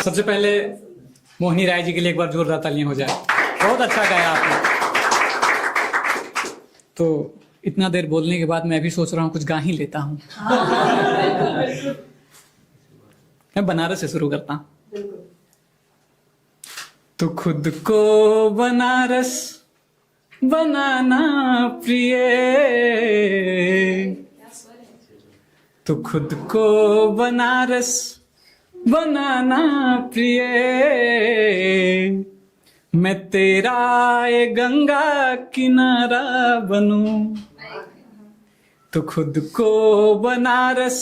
सबसे पहले मोहिनी राय जी के लिए एक बार जोरदार तालियां हो जाए। बहुत अच्छा गाया आपने। तो इतना देर बोलने के बाद मैं भी सोच रहा हूँ कुछ गा ही लेता हूँ। मैं बनारस से शुरू करता हूँ। तो खुद को बनारस बनाना प्रिय, तो खुद को बनारस बनाना प्रिय, मैं तेरा ये गंगा किनारा बनूं। तो खुद को बनारस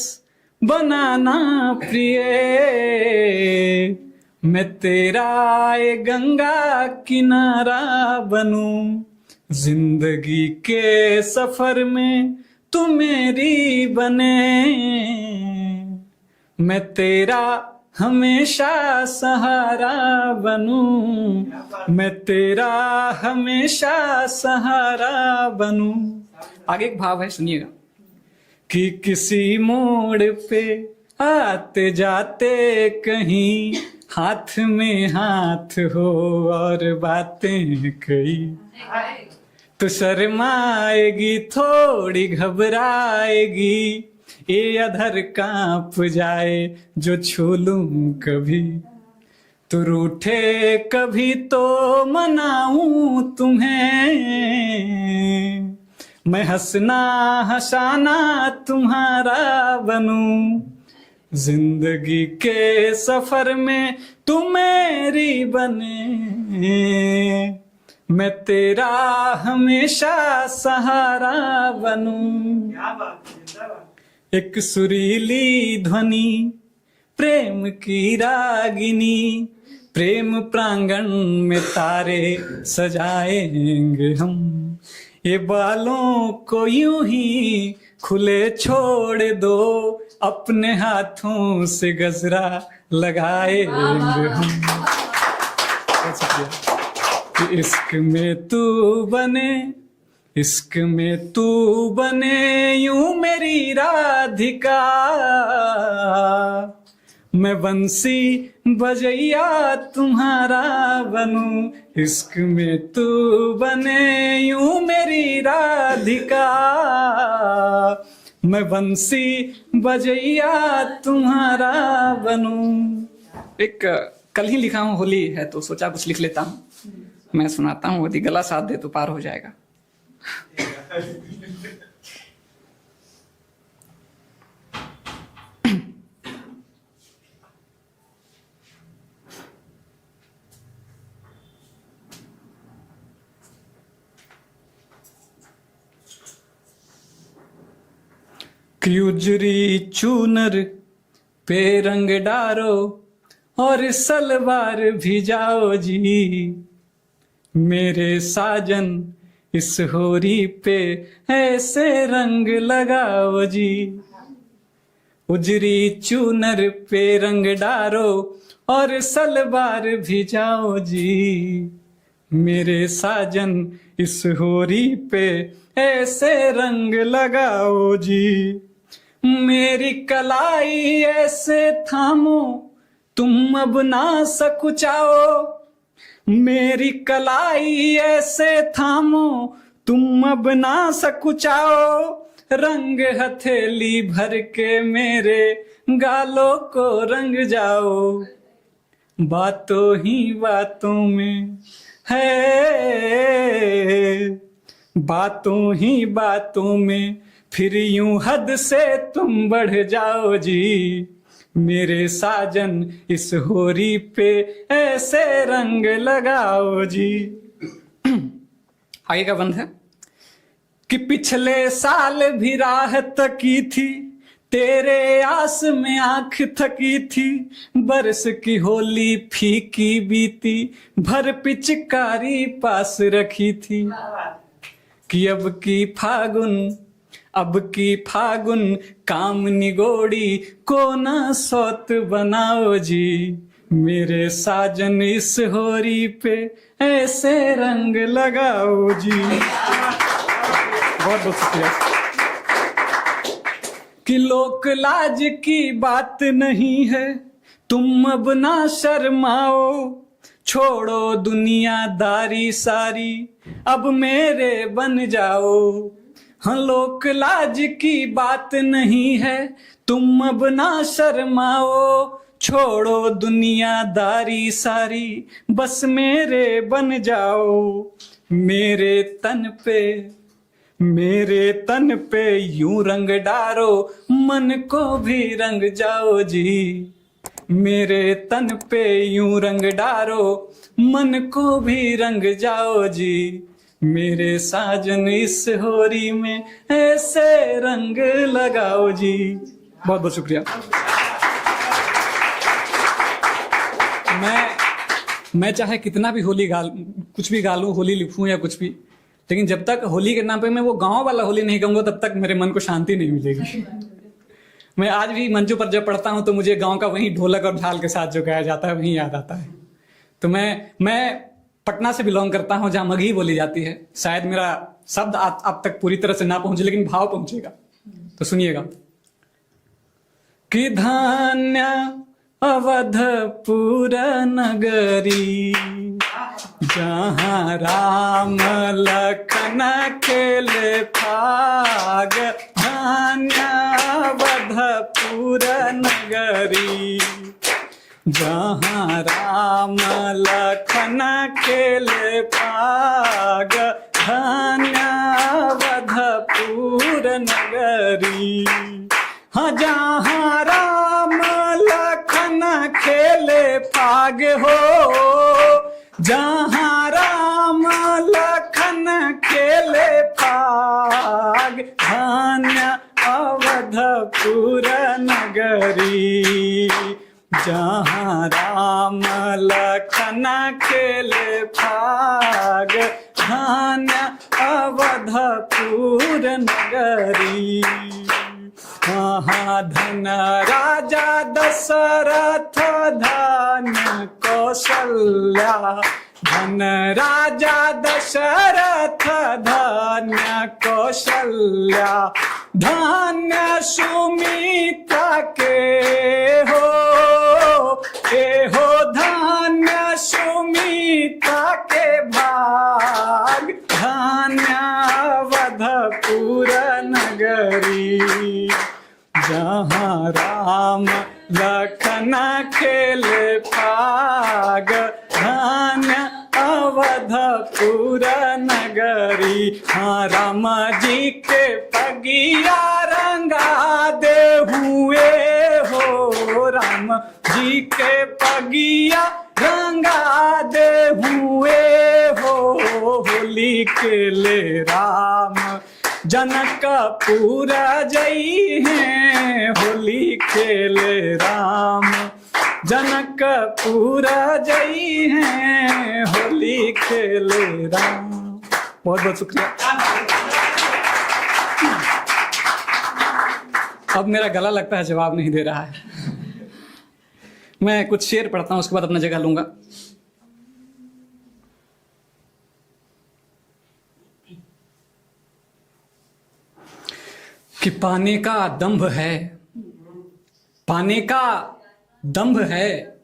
बनाना प्रिय, मैं तेरा ये गंगा किनारा बनूं। जिंदगी के सफर में तू मेरी बने, मैं तेरा हमेशा सहारा बनूं, मैं तेरा हमेशा सहारा बनूं। आगे एक भाव है, सुनिएगा। कि किसी मोड़ पे आते जाते कहीं, हाथ में हाथ हो और बातें कई, तो शर्माएगी थोड़ी घबराएगी, ये अधर कांप जाए जो छू लूं कभी। तो रूठे कभी तो मनाऊं तुम्हें, मैं हंसना हंसाना तुम्हारा बनूं। जिंदगी के सफर में तू मेरी बने, मैं तेरा हमेशा सहारा बनूं। एक सुरीली ध्वनि प्रेम की रागिनी, प्रेम प्रांगण में तारे सजाएंगे हम। ये बालों को यूं ही खुले छोड़ दो, अपने हाथों से गजरा लगाएंगे हम। इश्क में तू बने, इश्क में तू बने यूं मेरी राधिका, मैं बंसी बजैया तुम्हारा बनूं। इश्क में तू बने यूं मेरी राधिका, मैं बंसी बजैया तुम्हारा बनूं। एक कल ही लिखा हूँ, होली है तो सोचा कुछ लिख लेता हूँ। मैं सुनाता हूँ, यदि गला साथ दे तो पार हो जाएगा। उजरी चूनर पे रंग डारो और सलवार भी जाओ जी, मेरे साजन इस होरी पे ऐसे रंग लगाओ जी। उजरी चूनर पे रंग डारो और सलवार भी जाओ जी, मेरे साजन इस होरी पे ऐसे रंग लगाओ जी। मेरी कलाई ऐसे थामो तुम अब ना सकुचाओ, मेरी कलाई ऐसे थामो तुम अब ना सकुचाओ, रंग हथेली भर के मेरे गालों को रंग जाओ। बातों ही बातों में है, बातों ही बातों में फिर यूं हद से तुम बढ़ जाओ जी, मेरे साजन इस होरी पे ऐसे रंग लगाओ जी। आगे का बंद है कि पिछले साल भी राह तकी थी, तेरे आस में आंख थकी थी, बरस की होली फीकी बीती, भर पिचकारी पास रखी थी। कि अब की फागुन काम निगोड़ी को ना सौत बनाओ जी, मेरे साजन इस होरी पे ऐसे रंग लगाओ जी। बहुत बहुत शुक्रिया। कि लोक लाज की बात नहीं है, तुम अब ना शर्माओ, छोड़ो दुनियादारी सारी, अब मेरे बन जाओ। हाँ लोक लाज की बात नहीं है, तुम अब ना शर्माओ, छोड़ो दुनियादारी सारी, बस मेरे बन जाओ। मेरे तन पे यूं रंग डारो, मन को भी रंग जाओ जी। मेरे तन पे यूं रंग डारो, मन को भी रंग जाओ जी। मेरे साजन इस होरी में ऐसे रंग लगाओ जी। बहुत बहुत शुक्रिया। मैं चाहे कितना भी कुछ भी गा लूं, होली लिखूं या कुछ भी, लेकिन जब तक होली के नाम पे मैं वो गांव वाला होली नहीं कहूंगा, तब तक मेरे मन को शांति नहीं मिलेगी। मैं आज भी मंचों पर जब पढ़ता हूं तो मुझे गांव का वही ढोलक और झाल के साथ जो गाया जाता है वही याद आता है। तो मैं पटना से बिलोंग करता हूं, जहां मगही बोली जाती है। शायद मेरा शब्द आप तक पूरी तरह से ना पहुंचे, लेकिन भाव पहुंचेगा, तो सुनिएगा। कि धान्य अवधपुर नगरी, जहाँ राम लखन खेले फाग। धान्य अवधपुर नगरी, जहाँ राम लखन खेले फाग। धान्य अवधपुर नगरी, हाँ जहाँ राम लखन खेले फाग हो। जहाँ राम लखन खेले फाग, धान्य अवधपुर नगरी। जहाँ राम लखन खेले फाग, धान्य अवधपुर नगरी। हाँ धन राजा दशरथ धान्य कौशल्या। धन राजा दशरथ धान्य कौशल्या। धान्य सुमित्रा के हो, धान्य सुमित्रा के भाग। धान्य अवधपुर नगरी, जहाँ राम लखन खेले फाग। धान्य अवधपुर नगरी, हाँ राम जी के पगिया रंगा दे हुए हो। राम जी के पगिया रंगा दे हुए हो। होली खेले राम जनकपुर जई हैं। होली खेले राम जनकपुर जई हैं। होली खेले राम। बहुत बहुत शुक्रिया। अब मेरा गला लगता है जवाब नहीं दे रहा है। मैं कुछ शेर पढ़ता हूं, उसके बाद अपना जगह लूंगा। कि पाने का दंभ है, पाने का दंभ है,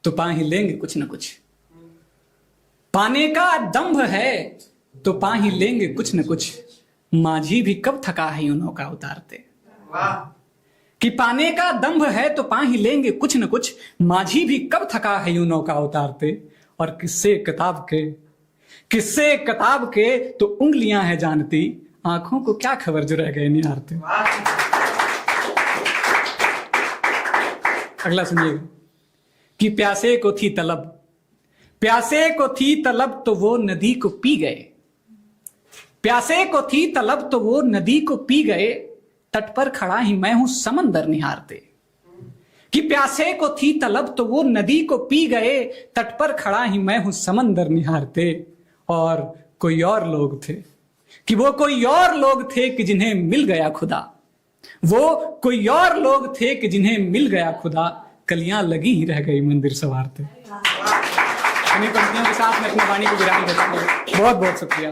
तो पा ही लेंगे कुछ न कुछ। पाने का दंभ है तो पा ही लेंगे कुछ न कुछ। माझी भी कब थका है यूं नौका उतारते। कि पाने का दंभ है तो पा ही लेंगे कुछ न कुछ। माझी भी कब थका है यूं नौका उतारते। और किस्से किताब के तो उंगलियां हैं जानती। आंखों को क्या खबर जो रह गए निहारते। अगला सुनिएगा। कि प्यासे को थी तलब तो वो नदी को पी गए। प्यासे को थी तलब तो वो नदी को पी गए। तट पर खड़ा ही मैं हूं समंदर निहारते। कि प्यासे को थी तलब तो वो नदी को पी गए। तट पर खड़ा ही मैं हूं समंदर निहारते। और कोई और लोग थे, कि वो कोई और लोग थे कि जिन्हें मिल गया खुदा। वो कोई और लोग थे कि जिन्हें मिल गया खुदा। कलियां लगी ही रह गई मंदिर संवारते। इन्हीं पंक्तियों के साथ मैं अपनी वाणी को विराम देता हूं। बहुत बहुत शुक्रिया।